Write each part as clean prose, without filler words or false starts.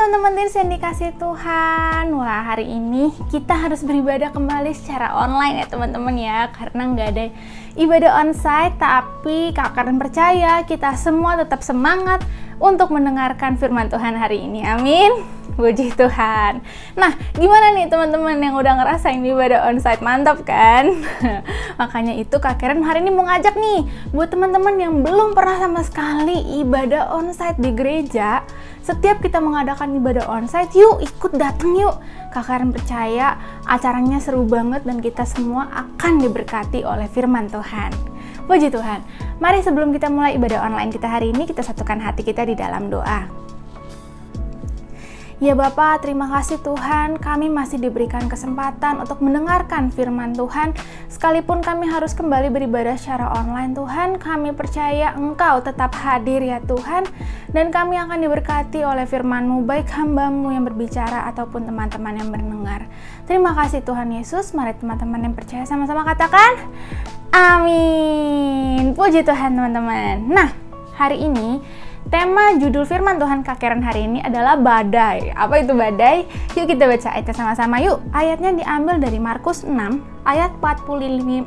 teman-teman Teens yang dikasih Tuhan. Wah, hari ini kita harus beribadah kembali secara online ya teman-teman ya. Karena nggak ada ibadah onsite, tapi Kak Karen percaya kita semua tetap semangat untuk mendengarkan firman Tuhan hari ini. Amin. Puji Tuhan. Nah, gimana nih teman-teman yang udah ngerasain ibadah onsite? Mantap kan? Makanya itu Kak Karen hari ini mau ngajak nih buat teman-teman yang belum pernah sama sekali ibadah onsite di gereja. Setiap kita mengadakan ibadah onsite, yuk ikut datang yuk. Kak Karen percaya acaranya seru banget dan kita semua akan diberkati oleh firman Tuhan. Puji Tuhan. Mari sebelum kita mulai ibadah online kita hari ini, kita satukan hati kita di dalam doa. Ya Bapa, terima kasih Tuhan, kami masih diberikan kesempatan untuk mendengarkan firman Tuhan. Sekalipun kami harus kembali beribadah secara online Tuhan, kami percaya Engkau tetap hadir ya Tuhan. Dan kami akan diberkati oleh firman-Mu, baik hamba-Mu yang berbicara ataupun teman-teman yang mendengar. Terima kasih Tuhan Yesus, mari teman-teman yang percaya sama-sama katakan, amin. Puji Tuhan teman-teman. Nah, hari ini tema judul firman Tuhan Kak Karen hari ini adalah badai. Apa itu badai? Yuk kita baca ayatnya sama-sama yuk. Ayatnya diambil dari Markus 6 ayat 45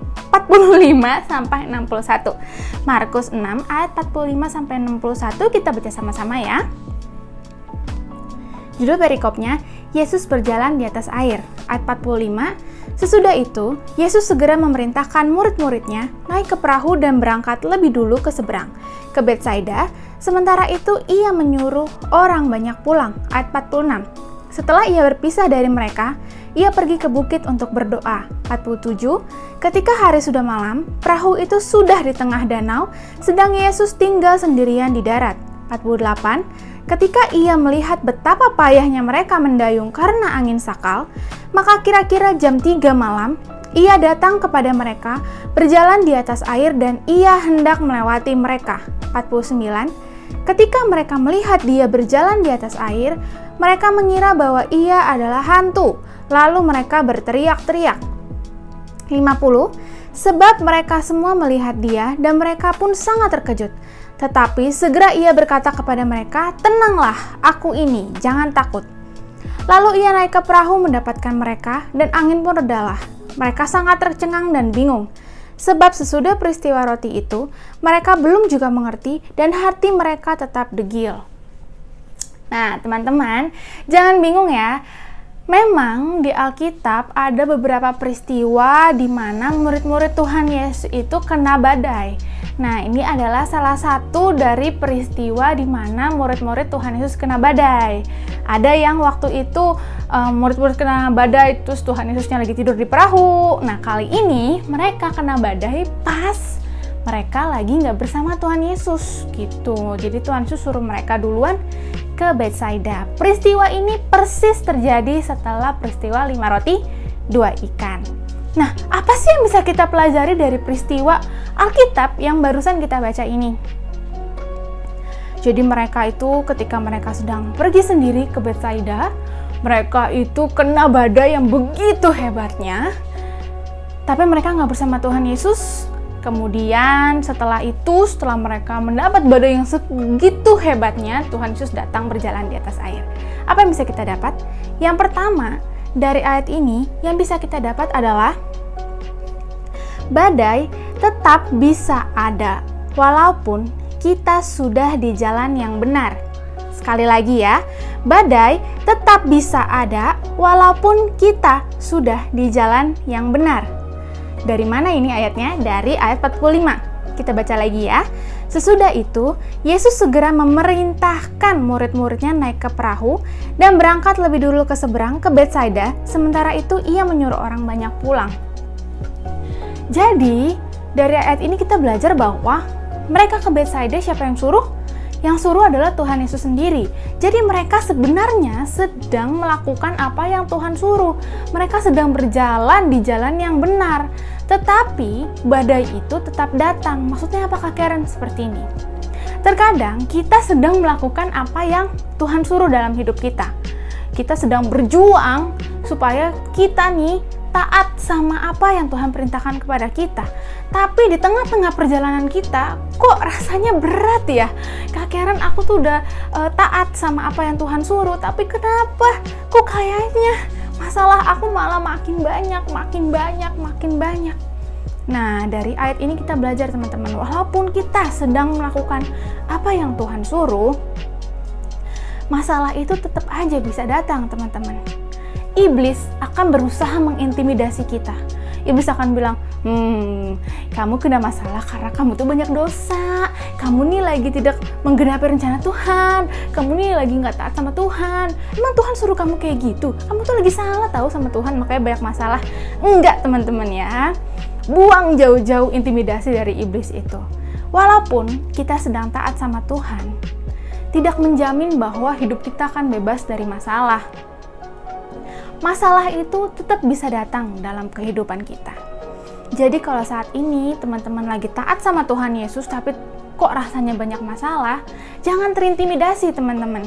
sampai 61. Markus 6 ayat 45 sampai 61 kita baca sama-sama ya. Judul perikopnya, Yesus berjalan di atas air. Ayat 45, sesudah itu Yesus segera memerintahkan murid-muridnya naik ke perahu dan berangkat lebih dulu ke seberang, ke Betsaida. Sementara itu ia menyuruh orang banyak pulang. Ayat 46. Setelah ia berpisah dari mereka, ia pergi ke bukit untuk berdoa. 47. Ketika hari sudah malam, perahu itu sudah di tengah danau, sedang Yesus tinggal sendirian di darat. 48. Ketika ia melihat betapa payahnya mereka mendayung karena angin sakal, maka kira-kira jam 3 malam, ia datang kepada mereka, berjalan di atas air dan ia hendak melewati mereka. 49. Ketika mereka melihat dia berjalan di atas air, mereka mengira bahwa ia adalah hantu. Lalu mereka berteriak-teriak. 50. Sebab mereka semua melihat dia dan mereka pun sangat terkejut. Tetapi segera ia berkata kepada mereka, "Tenanglah, aku ini, jangan takut." Lalu ia naik ke perahu mendapatkan mereka dan angin pun redalah. Mereka sangat tercengang dan bingung. Sebab sesudah peristiwa roti itu, mereka belum juga mengerti dan hati mereka tetap degil. Nah, teman-teman, jangan bingung ya. Memang di Alkitab ada beberapa peristiwa di mana murid-murid Tuhan Yesus itu kena badai. Nah, ini adalah salah satu dari peristiwa di mana murid-murid Tuhan Yesus kena badai. Ada yang waktu itu murid-murid kena badai, terus Tuhan Yesusnya lagi tidur di perahu. Nah, kali ini mereka kena badai pas mereka lagi nggak bersama Tuhan Yesus gitu. Jadi Tuhan Yesus suruh mereka duluan ke Betsaida. Peristiwa ini persis terjadi setelah peristiwa 5 roti 2 ikan. Nah, apa sih yang bisa kita pelajari dari peristiwa Alkitab yang barusan kita baca ini? Jadi mereka itu ketika mereka sedang pergi sendiri ke Betsaida, mereka itu kena badai yang begitu hebatnya, tapi mereka nggak bersama Tuhan Yesus. Kemudian setelah mereka mendapat badai yang segitu hebatnya, Tuhan Yesus datang berjalan di atas air. Apa yang bisa kita dapat? Yang pertama, dari ayat ini yang bisa kita dapat adalah badai tetap bisa ada walaupun kita sudah di jalan yang benar. Sekali lagi ya, badai tetap bisa ada walaupun kita sudah di jalan yang benar. Dari mana ini ayatnya? Dari ayat 45. Kita baca lagi ya. Sesudah itu, Yesus segera memerintahkan murid-muridnya naik ke perahu dan berangkat lebih dulu ke seberang, ke Betsaida. Sementara itu, ia menyuruh orang banyak pulang. Jadi, dari ayat ini kita belajar bahwa mereka ke Betsaida siapa yang suruh? Yang suruh adalah Tuhan Yesus sendiri. Jadi mereka sebenarnya sedang melakukan apa yang Tuhan suruh. Mereka sedang berjalan di jalan yang benar. Tetapi badai itu tetap datang. Maksudnya apa Kak Karen? Seperti ini. Terkadang kita sedang melakukan apa yang Tuhan suruh dalam hidup kita. Kita sedang berjuang supaya kita nih taat sama apa yang Tuhan perintahkan kepada kita. Tapi di tengah-tengah perjalanan kita, kok rasanya berat ya? Kak Karen, aku tuh udah taat sama apa yang Tuhan suruh, tapi kenapa? Kok kayaknya masalah aku malah makin banyak. Nah, dari ayat ini kita belajar teman-teman, walaupun kita sedang melakukan apa yang Tuhan suruh, masalah itu tetap aja bisa datang teman-teman. Iblis akan berusaha mengintimidasi kita. Iblis akan bilang, kamu kena masalah karena kamu tuh banyak dosa, kamu nih lagi tidak menggenapi rencana Tuhan, kamu nih lagi gak taat sama Tuhan, emang Tuhan suruh kamu kayak gitu, kamu tuh lagi salah tahu sama Tuhan, makanya banyak masalah. Enggak teman-teman ya, buang jauh-jauh intimidasi dari iblis itu. Walaupun kita sedang taat sama Tuhan, tidak menjamin bahwa hidup kita akan bebas dari masalah. Masalah itu tetap bisa datang dalam kehidupan kita. Jadi kalau saat ini teman-teman lagi taat sama Tuhan Yesus tapi kok rasanya banyak masalah, jangan terintimidasi teman-teman.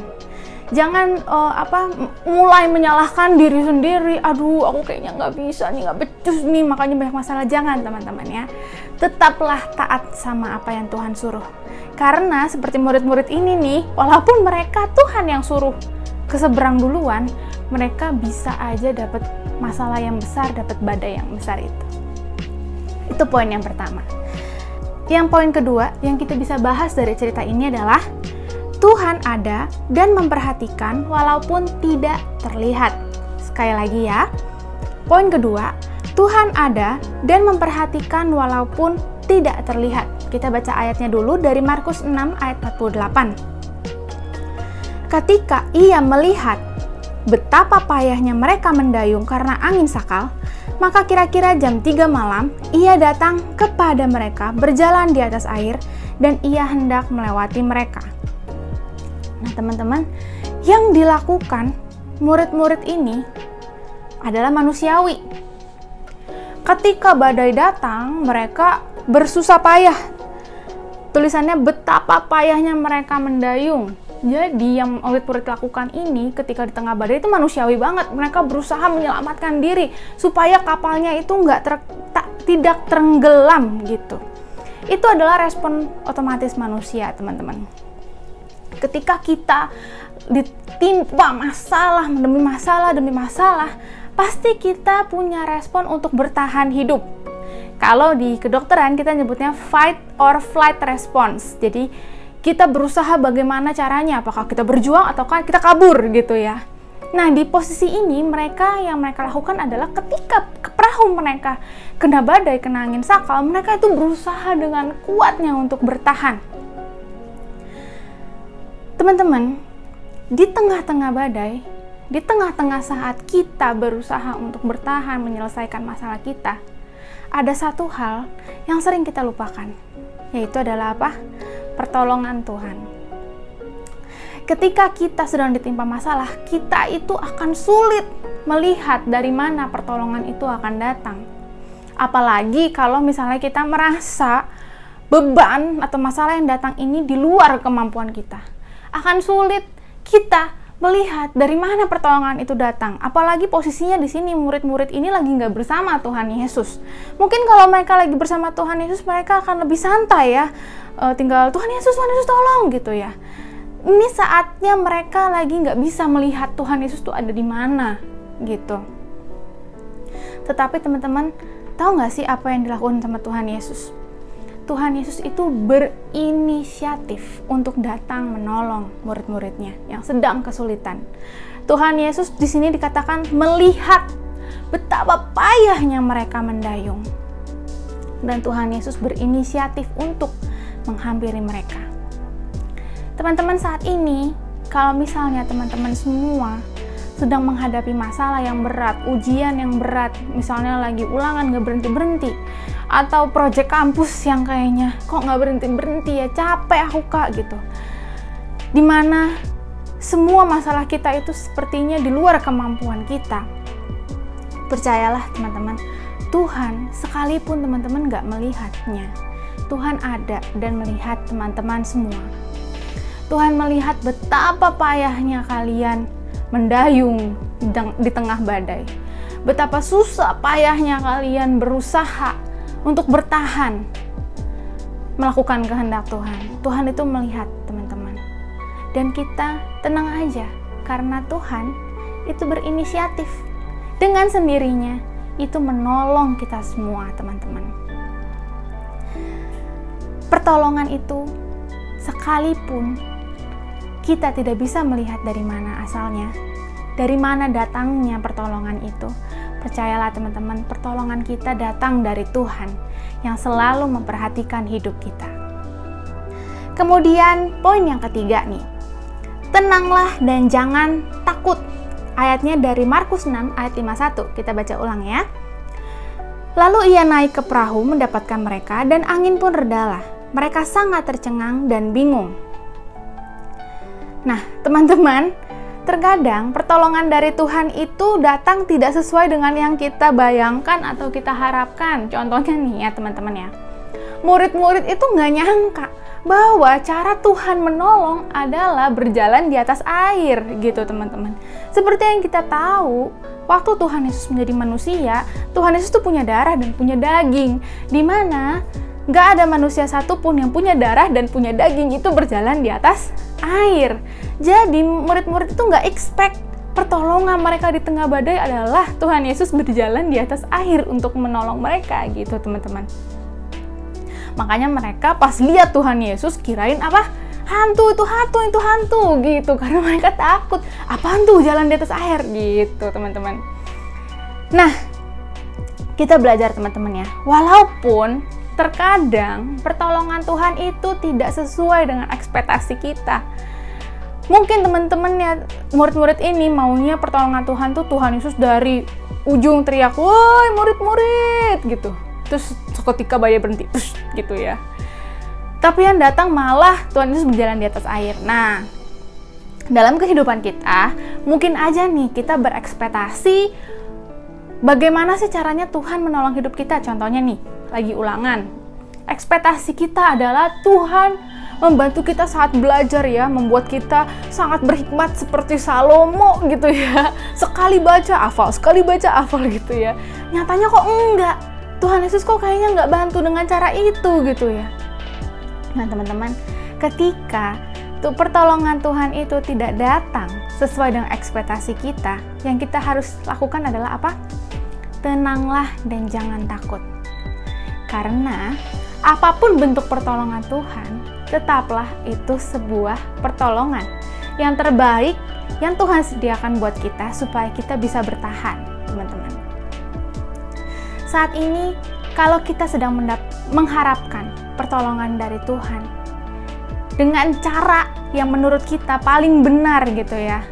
Jangan mulai menyalahkan diri sendiri. Aduh, aku kayaknya nggak bisa nih, nggak becus nih, makanya banyak masalah. Jangan teman-teman ya. Tetaplah taat sama apa yang Tuhan suruh. Karena seperti murid-murid ini nih, walaupun mereka Tuhan yang suruh ke seberang duluan, mereka bisa aja dapat masalah yang besar, dapat badai yang besar itu. Itu poin yang pertama. Yang poin kedua yang kita bisa bahas dari cerita ini adalah Tuhan ada dan memperhatikan walaupun tidak terlihat. Sekali lagi ya. Poin kedua, Tuhan ada dan memperhatikan walaupun tidak terlihat. Kita baca ayatnya dulu dari Markus 6 ayat 48. Ketika ia melihat betapa payahnya mereka mendayung karena angin sakal, maka kira-kira jam 3 malam, ia datang kepada mereka berjalan di atas air dan ia hendak melewati mereka. Nah teman-teman, yang dilakukan murid-murid ini adalah manusiawi. Ketika badai datang, mereka bersusah payah. Tulisannya betapa payahnya mereka mendayung. Jadi yang murid-murid lakukan ini ketika di tengah badai itu manusiawi banget. Mereka berusaha menyelamatkan diri supaya kapalnya itu tidak tenggelam gitu. Itu adalah respon otomatis manusia teman-teman. Ketika kita ditimpa masalah demi masalah, pasti kita punya respon untuk bertahan hidup. Kalau di kedokteran kita nyebutnya fight or flight response. Jadi kita berusaha bagaimana caranya, apakah kita berjuang atau kita kabur gitu ya. Nah di posisi ini yang mereka lakukan adalah ketika perahu mereka kena badai, kena angin sakal, mereka itu berusaha dengan kuatnya untuk bertahan. Teman-teman, di tengah-tengah badai, di tengah-tengah saat kita berusaha untuk bertahan menyelesaikan masalah kita, ada satu hal yang sering kita lupakan, yaitu adalah apa? Pertolongan Tuhan. Ketika kita sedang ditimpa masalah, kita itu akan sulit melihat dari mana pertolongan itu akan datang. Apalagi kalau misalnya kita merasa beban atau masalah yang datang ini di luar kemampuan kita. Akan sulit kita melihat dari mana pertolongan itu datang. Apalagi posisinya di sini murid-murid ini lagi nggak bersama Tuhan Yesus. Mungkin kalau mereka lagi bersama Tuhan Yesus, mereka akan lebih santai ya. Tinggal Tuhan Yesus tolong gitu ya. Ini saatnya mereka lagi nggak bisa melihat Tuhan Yesus tuh ada di mana gitu. Tetapi teman-teman, tahu nggak sih apa yang dilakukan sama Tuhan Yesus? Tuhan Yesus itu berinisiatif untuk datang menolong murid-muridnya yang sedang kesulitan. Tuhan Yesus di sini dikatakan melihat betapa payahnya mereka mendayung. Dan Tuhan Yesus berinisiatif untuk menghampiri mereka. Teman-teman saat ini, kalau misalnya teman-teman semua sedang menghadapi masalah yang berat, ujian yang berat, misalnya lagi ulangan gak berhenti-berhenti, atau proyek kampus yang kayaknya kok gak berhenti-berhenti ya, capek aku kak gitu, dimana semua masalah kita itu sepertinya di luar kemampuan kita. Percayalah teman-teman, Tuhan sekalipun teman-teman gak melihatnya, Tuhan ada dan melihat teman-teman semua. Tuhan melihat betapa payahnya kalian mendayung di tengah badai. Betapa susah payahnya kalian berusaha untuk bertahan melakukan kehendak Tuhan. Tuhan itu melihat, teman-teman. Dan kita tenang aja, karena Tuhan itu berinisiatif. Dengan sendirinya, itu menolong kita semua, teman-teman. Pertolongan itu, sekalipun kita tidak bisa melihat dari mana asalnya, dari mana datangnya pertolongan itu, percayalah teman-teman, pertolongan kita datang dari Tuhan yang selalu memperhatikan hidup kita. Kemudian poin yang ketiga nih, tenanglah dan jangan takut. Ayatnya dari Markus 6 ayat 51, kita baca ulang ya. Lalu ia naik ke perahu mendapatkan mereka dan angin pun redalah. Mereka sangat tercengang dan bingung. Nah, teman-teman, terkadang pertolongan dari Tuhan itu datang tidak sesuai dengan yang kita bayangkan atau kita harapkan. Contohnya nih ya teman-teman ya, murid-murid itu nggak nyangka bahwa cara Tuhan menolong adalah berjalan di atas air gitu teman-teman. Seperti yang kita tahu, waktu Tuhan Yesus menjadi manusia, Tuhan Yesus tuh punya darah dan punya daging, di mana nggak ada manusia satupun yang punya darah dan punya daging itu berjalan di atas air. Jadi murid-murid itu nggak expect pertolongan mereka di tengah badai adalah Tuhan Yesus berjalan di atas air untuk menolong mereka gitu teman-teman. Makanya mereka pas lihat Tuhan Yesus kirain apa? Hantu gitu, karena mereka takut. Apaan tuh jalan di atas air gitu teman-teman. Nah, kita belajar teman-teman ya, walaupun terkadang pertolongan Tuhan itu tidak sesuai dengan ekspektasi kita. Mungkin teman-teman ya, murid-murid ini maunya pertolongan Tuhan tuh Tuhan Yesus dari ujung teriak, "Woi murid-murid!" gitu. Terus seketika badai berhenti, gitu ya. Tapi yang datang malah Tuhan Yesus berjalan di atas air. Nah, dalam kehidupan kita, mungkin aja nih kita berekspektasi bagaimana sih caranya Tuhan menolong hidup kita. Contohnya nih, lagi ulangan. Ekspektasi kita adalah Tuhan membantu kita saat belajar ya, membuat kita sangat berhikmat seperti Salomo gitu ya. Sekali baca hafal gitu ya. Nyatanya kok enggak. Tuhan Yesus kok kayaknya nggak bantu dengan cara itu gitu ya. Nah teman-teman, ketika pertolongan Tuhan itu tidak datang sesuai dengan ekspektasi kita, yang kita harus lakukan adalah apa? Tenanglah dan jangan takut. Karena apapun bentuk pertolongan Tuhan, tetaplah itu sebuah pertolongan yang terbaik yang Tuhan sediakan buat kita supaya kita bisa bertahan, teman-teman. Saat ini, kalau kita sedang mengharapkan pertolongan dari Tuhan dengan cara yang menurut kita paling benar gitu ya,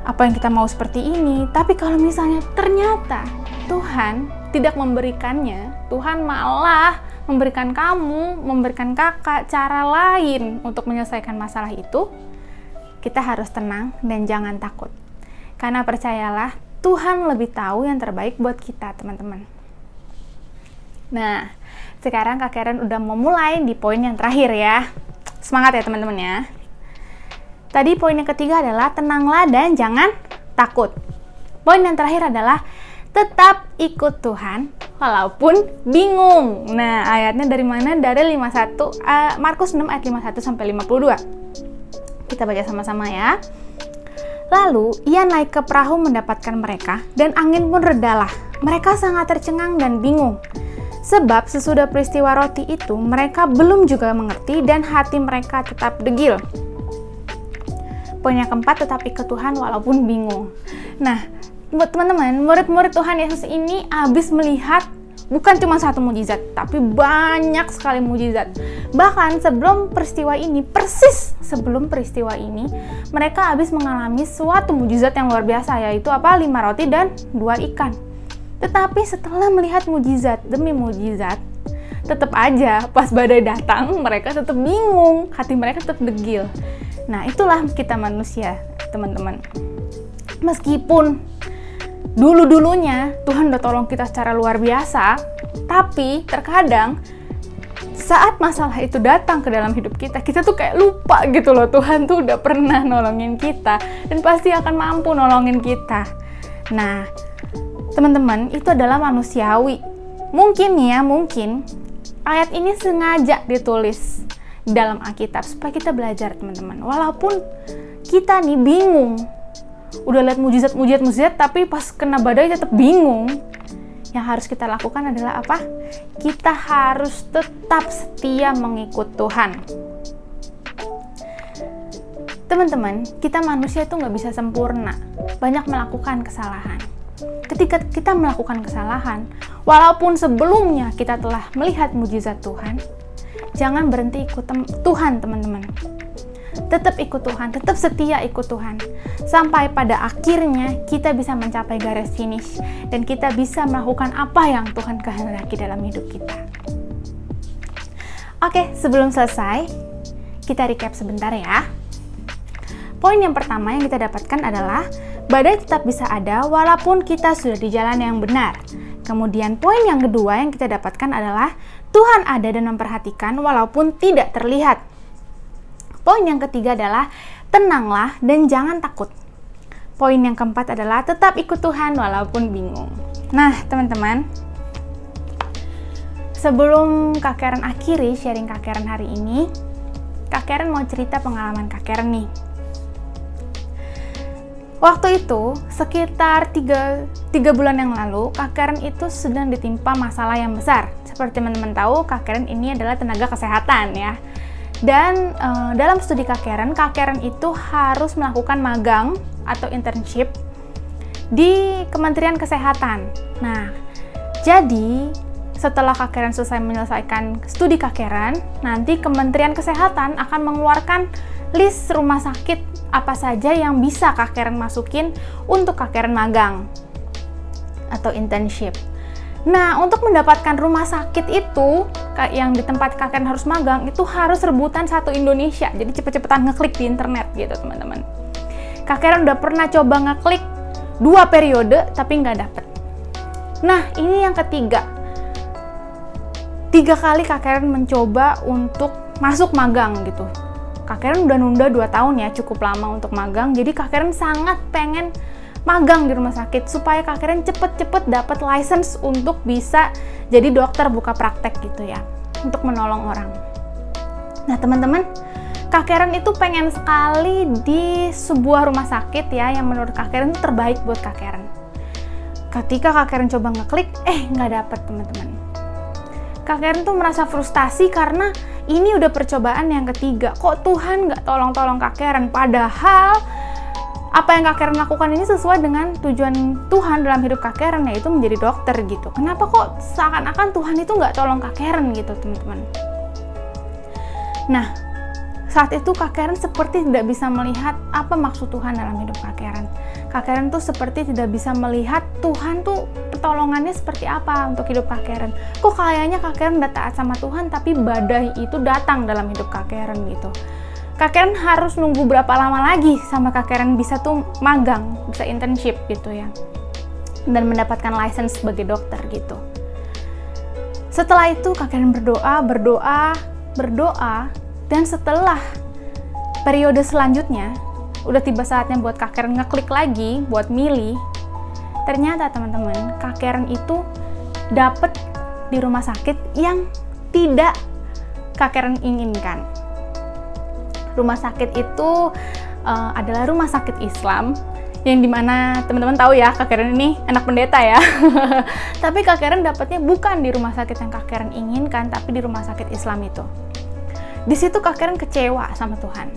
apa yang kita mau seperti ini, tapi kalau misalnya ternyata Tuhan tidak memberikannya, Tuhan malah memberikan kamu, memberikan kakak cara lain untuk menyelesaikan masalah itu, kita harus tenang dan jangan takut. Karena percayalah, Tuhan lebih tahu yang terbaik buat kita, teman-teman. Nah, sekarang Kak Karen udah mau mulai di poin yang terakhir ya. Semangat ya teman-teman ya. Tadi poin yang ketiga adalah tenanglah dan jangan takut. Poin yang terakhir adalah tetap ikut Tuhan walaupun bingung. Nah, ayatnya dari mana? Dari Markus 6 ayat 51 sampai 52. Kita baca sama-sama ya. Lalu ia naik ke perahu mendapatkan mereka dan angin pun redalah. Mereka sangat tercengang dan bingung. Sebab sesudah peristiwa roti itu mereka belum juga mengerti dan hati mereka tetap degil. Poin yang keempat, tetap ikut Tuhan walaupun bingung. Nah, buat teman-teman, murid-murid Tuhan Yesus ini habis melihat bukan cuma satu mukjizat, tapi banyak sekali mukjizat. Bahkan sebelum peristiwa ini, persis sebelum peristiwa ini, mereka habis mengalami suatu mukjizat yang luar biasa, yaitu 5 roti dan 2 ikan. Tetapi setelah melihat mukjizat demi mukjizat, tetap aja pas badai datang, mereka tetap bingung, hati mereka tetap degil. Nah, itulah kita manusia, teman-teman. Meskipun dulu-dulunya Tuhan udah tolong kita secara luar biasa, tapi terkadang saat masalah itu datang ke dalam hidup kita, kita tuh kayak lupa gitu loh, Tuhan tuh udah pernah nolongin kita dan pasti akan mampu nolongin kita. Nah, teman-teman, itu adalah manusiawi. Mungkin ayat ini sengaja ditulis dalam Alkitab supaya kita belajar, teman-teman. Walaupun kita nih bingung, udah lihat mujizat tapi pas kena badai tetap bingung. Yang harus kita lakukan adalah apa? Kita harus tetap setia mengikut Tuhan. Teman-teman, kita manusia itu nggak bisa sempurna, banyak melakukan kesalahan. Ketika kita melakukan kesalahan, walaupun sebelumnya kita telah melihat mujizat Tuhan, jangan berhenti ikut Tuhan, teman-teman. Tetap ikut Tuhan, tetap setia ikut Tuhan. Sampai pada akhirnya kita bisa mencapai garis finish dan kita bisa melakukan apa yang Tuhan kehendaki dalam hidup kita. Oke, sebelum selesai, kita recap sebentar ya. Poin yang pertama yang kita dapatkan adalah badai tetap bisa ada walaupun kita sudah di jalan yang benar. Kemudian poin yang kedua yang kita dapatkan adalah Tuhan ada dan memperhatikan walaupun tidak terlihat. Poin yang ketiga adalah tenanglah dan jangan takut. Poin yang keempat adalah tetap ikut Tuhan walaupun bingung. Nah, teman-teman, sebelum Kak Karen akhiri sharing Kak Karen hari ini, Kak Karen mau cerita pengalaman Kak Karen nih. Waktu itu, sekitar 3 bulan yang lalu, Kak Karen itu sedang ditimpa masalah yang besar. Seperti teman-teman tahu, Kak Karen ini adalah tenaga kesehatan ya. Dan dalam studi Kak Karen itu harus melakukan magang atau internship di Kementerian Kesehatan. Nah, jadi setelah Kak Karen selesai menyelesaikan studi Kak Karen, nanti Kementerian Kesehatan akan mengeluarkan list rumah sakit apa saja yang bisa Kak Karen masukin untuk Kak Karen magang atau internship. Nah, untuk mendapatkan rumah sakit itu, yang di tempat Kak Karen harus magang, itu harus rebutan satu Indonesia. Jadi cepet-cepetan ngeklik di internet gitu, teman-teman. Kak Karen udah pernah coba ngeklik 2 periode, tapi nggak dapet. Nah, ini yang ketiga. 3 kali Kak Karen mencoba untuk masuk magang gitu. Kak Karen udah nunda 2 tahun ya, cukup lama untuk magang. Jadi Kak Karen sangat pengen magang di rumah sakit supaya Kak Karen cepet-cepet dapat license untuk bisa jadi dokter buka praktek gitu ya, untuk menolong orang. Nah, teman-teman, Kak Karen itu pengen sekali di sebuah rumah sakit ya yang menurut Kak Karen terbaik buat Kak Karen. Ketika Kak Karen coba ngeklik, nggak dapet, teman-teman. Kak Karen tuh merasa frustasi karena ini udah percobaan yang ketiga. Kok Tuhan nggak tolong-tolong Kak Karen? Padahal apa yang Kak Karen lakukan ini sesuai dengan tujuan Tuhan dalam hidup Kak Karen, yaitu menjadi dokter gitu. Kenapa kok seakan-akan Tuhan itu nggak tolong Kak Karen gitu, teman-teman? Nah, saat itu Kak Karen seperti tidak bisa melihat apa maksud Tuhan dalam hidup Kak Karen. Kak Karen tuh seperti tidak bisa melihat Tuhan tuh pertolongannya seperti apa untuk hidup Kak Karen. Kok kayaknya Kak Karen udah taat sama Tuhan, tapi badai itu datang dalam hidup Kak Karen gitu. Kak Karen harus nunggu berapa lama lagi sama Kak Karen bisa tuh magang, bisa internship gitu ya, dan mendapatkan license sebagai dokter gitu. Setelah itu Kak Karen berdoa, dan setelah periode selanjutnya, udah tiba saatnya buat Kak Karen ngeklik lagi buat milih. Ternyata teman-teman, Kak Karen itu dapet di rumah sakit yang tidak Kak Karen inginkan. Rumah sakit itu adalah rumah sakit Islam yang dimana teman-teman tahu ya, Kak Karen ini anak pendeta ya. Tapi Kak Karen dapatnya bukan di rumah sakit yang Kak Karen inginkan, tapi di rumah sakit Islam itu. Di situ Kak Karen kecewa sama Tuhan.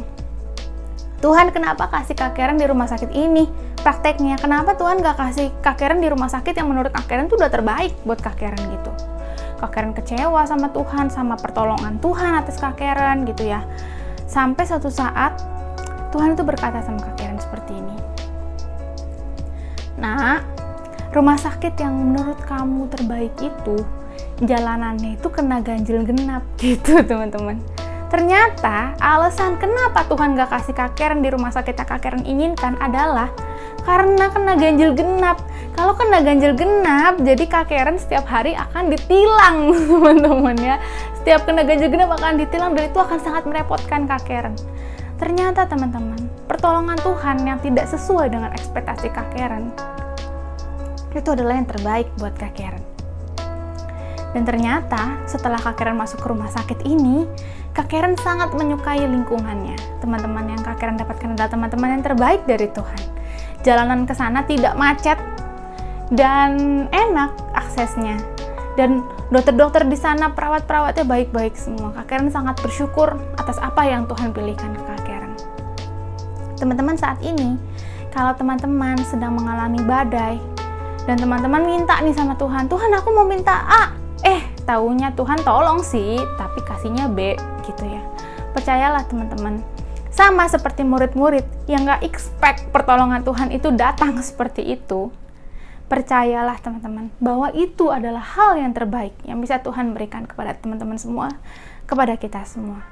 Tuhan, kenapa kasih Kak Karen di rumah sakit ini prakteknya? Kenapa Tuhan gak kasih Kak Karen di rumah sakit yang menurut Kak Karen tuh udah terbaik buat Kak Karen gitu? Kak Karen kecewa sama Tuhan, sama pertolongan Tuhan atas Kak Karen gitu ya. Sampai suatu saat Tuhan itu berkata sama Kak Karen seperti ini. Nah, rumah sakit yang menurut kamu terbaik itu jalanannya itu kena ganjil genap gitu, teman-teman. Ternyata alasan kenapa Tuhan gak kasih Kak Karen di rumah sakit yang Kak Karen inginkan adalah karena kena ganjil genap. Kalau kena ganjil genap, jadi Kak Karen setiap hari akan ditilang, teman-teman ya. Setiap kena ganjil genap akan ditilang, dan itu akan sangat merepotkan Kak Karen. Ternyata teman-teman, pertolongan Tuhan yang tidak sesuai dengan ekspektasi Kak Karen, itu adalah yang terbaik buat Kak Karen. Dan ternyata setelah Kak Karen masuk ke rumah sakit ini, Kak Karen sangat menyukai lingkungannya. Teman-teman yang Kak Karen dapatkan adalah teman-teman yang terbaik dari Tuhan. Jalanan ke sana tidak macet dan enak aksesnya. Dan dokter-dokter di sana, perawat-perawatnya baik-baik semua. Kak Karen sangat bersyukur atas apa yang Tuhan pilihkan ke Kak Karen. Teman-teman, saat ini, kalau teman-teman sedang mengalami badai, dan teman-teman minta nih sama Tuhan, Tuhan aku mau minta A, taunya Tuhan tolong sih, tapi kasihnya B, gitu ya. Percayalah teman-teman, sama seperti murid-murid yang gak expect pertolongan Tuhan itu datang seperti itu. Percayalah teman-teman, bahwa itu adalah hal yang terbaik yang bisa Tuhan berikan kepada teman-teman semua, kepada kita semua.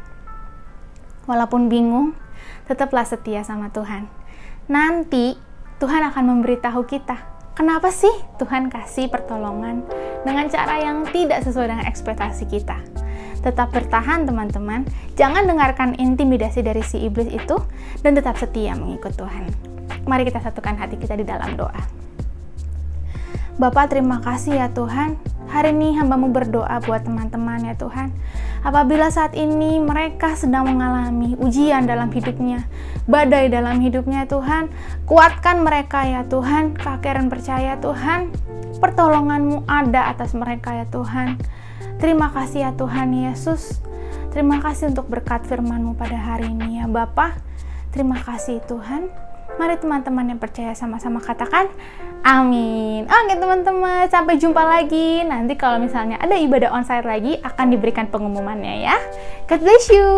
Walaupun bingung, tetaplah setia sama Tuhan. Nanti Tuhan akan memberitahu kita, kenapa sih Tuhan kasih pertolongan dengan cara yang tidak sesuai dengan ekspektasi kita. Tetap bertahan teman-teman, jangan dengarkan intimidasi dari si iblis itu, dan tetap setia mengikut Tuhan. Mari kita satukan hati kita di dalam doa. Bapa, terima kasih ya Tuhan. Hari ini hamba-Mu berdoa buat teman-teman ya Tuhan. Apabila saat ini mereka sedang mengalami ujian dalam hidupnya, badai dalam hidupnya Tuhan, kuatkan mereka ya Tuhan. Kak Karen percaya Tuhan, pertolongan-Mu ada atas mereka ya Tuhan. Terima kasih ya Tuhan Yesus. Terima kasih untuk berkat firman-Mu pada hari ini ya Bapa. Terima kasih Tuhan. Mari teman-teman yang percaya sama-sama katakan amin. Oke teman-teman, sampai jumpa lagi. Nanti kalau misalnya ada ibadah onsite lagi, akan diberikan pengumumannya ya. God bless you.